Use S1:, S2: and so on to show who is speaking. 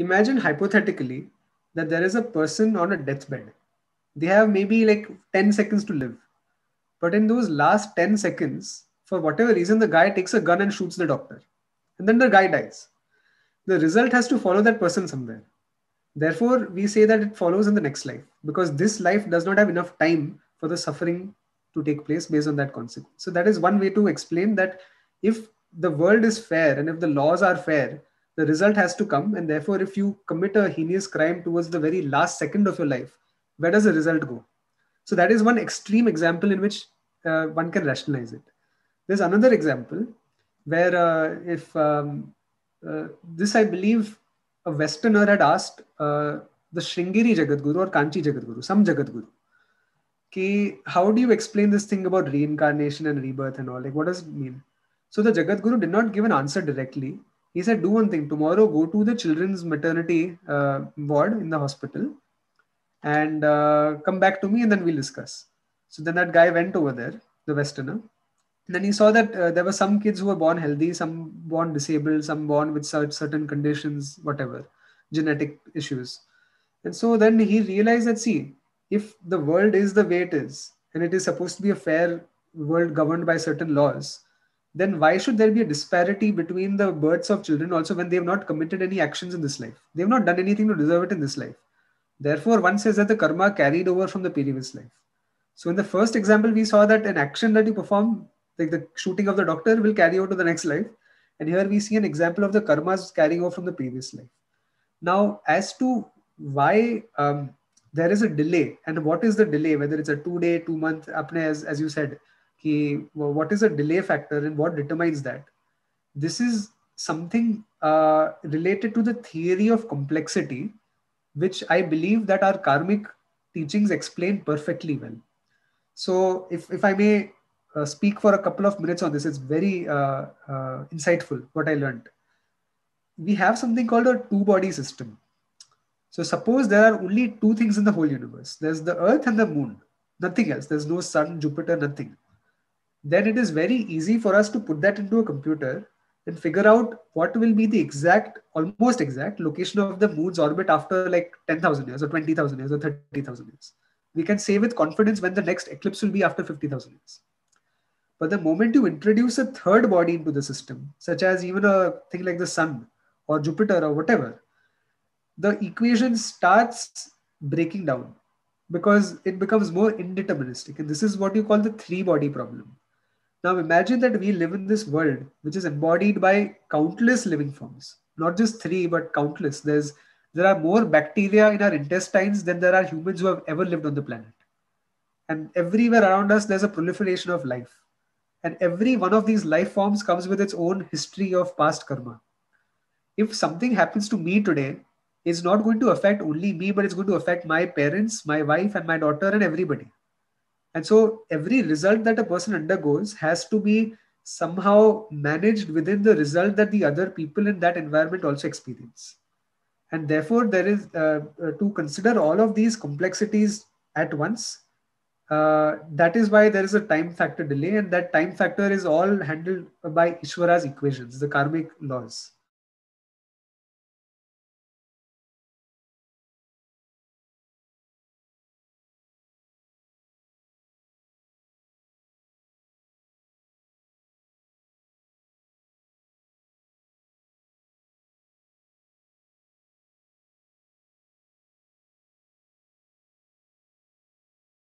S1: imagine hypothetically that there is a person on a deathbed. They have maybe like 10 seconds to live. But in those last 10 seconds, for whatever reason, the guy takes a gun and shoots the doctor. And then the guy dies. The result has to follow that person somewhere. Therefore, we say that it follows in the next life because this life does not have enough time for the suffering to take place based on that consequence. So, that is one way to explain that if the world is fair and if the laws are fair, the result has to come. And therefore, if you commit a heinous crime towards the very last second of your life, where does the result go? So, that is one extreme example in which one can rationalize it. There's another example where if this, I believe, a Westerner had asked the Sringeri Jagadguru or Kanchi Jagadguru, some Jagadguru, ki, how do you explain this thing about reincarnation and rebirth and all? Like, what does it mean? So the Jagadguru did not give an answer directly. He said, do one thing. Tomorrow, go to the children's maternity ward in the hospital and come back to me and then we'll discuss. So then that guy went over there, the Westerner. And then he saw that there were some kids who were born healthy, some born disabled, some born with certain conditions, whatever, genetic issues. And so then he realized that, see, if the world is the way it is, and it is supposed to be a fair world governed by certain laws, then why should there be a disparity between the births of children also when they have not committed any actions in this life? They have not done anything to deserve it in this life. Therefore, one says that the karma carried over from the previous life. So in the first example, we saw that an action that you perform, like the shooting of the doctor, will carry over to the next life. And here we see an example of the karmas carrying over from the previous life. Now, as to why there is a delay and what is the delay, whether it's a 2 day, 2 month, as you said, what is the delay factor and what determines that? This is something related to the theory of complexity, which I believe that our karmic teachings explain perfectly well. So if I may speak for a couple of minutes on this, it's very insightful what I learned. We have something called a two-body system. So suppose there are only two things in the whole universe. There's the Earth and the Moon, nothing else. There's no Sun, Jupiter, nothing. Then it is very easy for us to put that into a computer and figure out what will be the exact, almost exact location of the moon's orbit after like 10,000 years or 20,000 years or 30,000 years. We can say with confidence when the next eclipse will be after 50,000 years. But the moment you introduce a third body into the system, such as even a thing like the sun or Jupiter or whatever, the equation starts breaking down because it becomes more indeterministic. And this is what you call the three-body problem. Now imagine that we live in this world, which is embodied by countless living forms, not just three, but countless. There are more bacteria in our intestines than there are humans who have ever lived on the planet. And everywhere around us, there's a proliferation of life. And every one of these life forms comes with its own history of past karma. If something happens to me today, it's not going to affect only me, but it's going to affect my parents, my wife, and my daughter, and everybody. And so every result that a person undergoes has to be somehow managed within the result that the other people in that environment also experience. And therefore, there is to consider all of these complexities at once. That is why there is a time factor delay, and that time factor is all handled by Ishvara's equations, the karmic laws.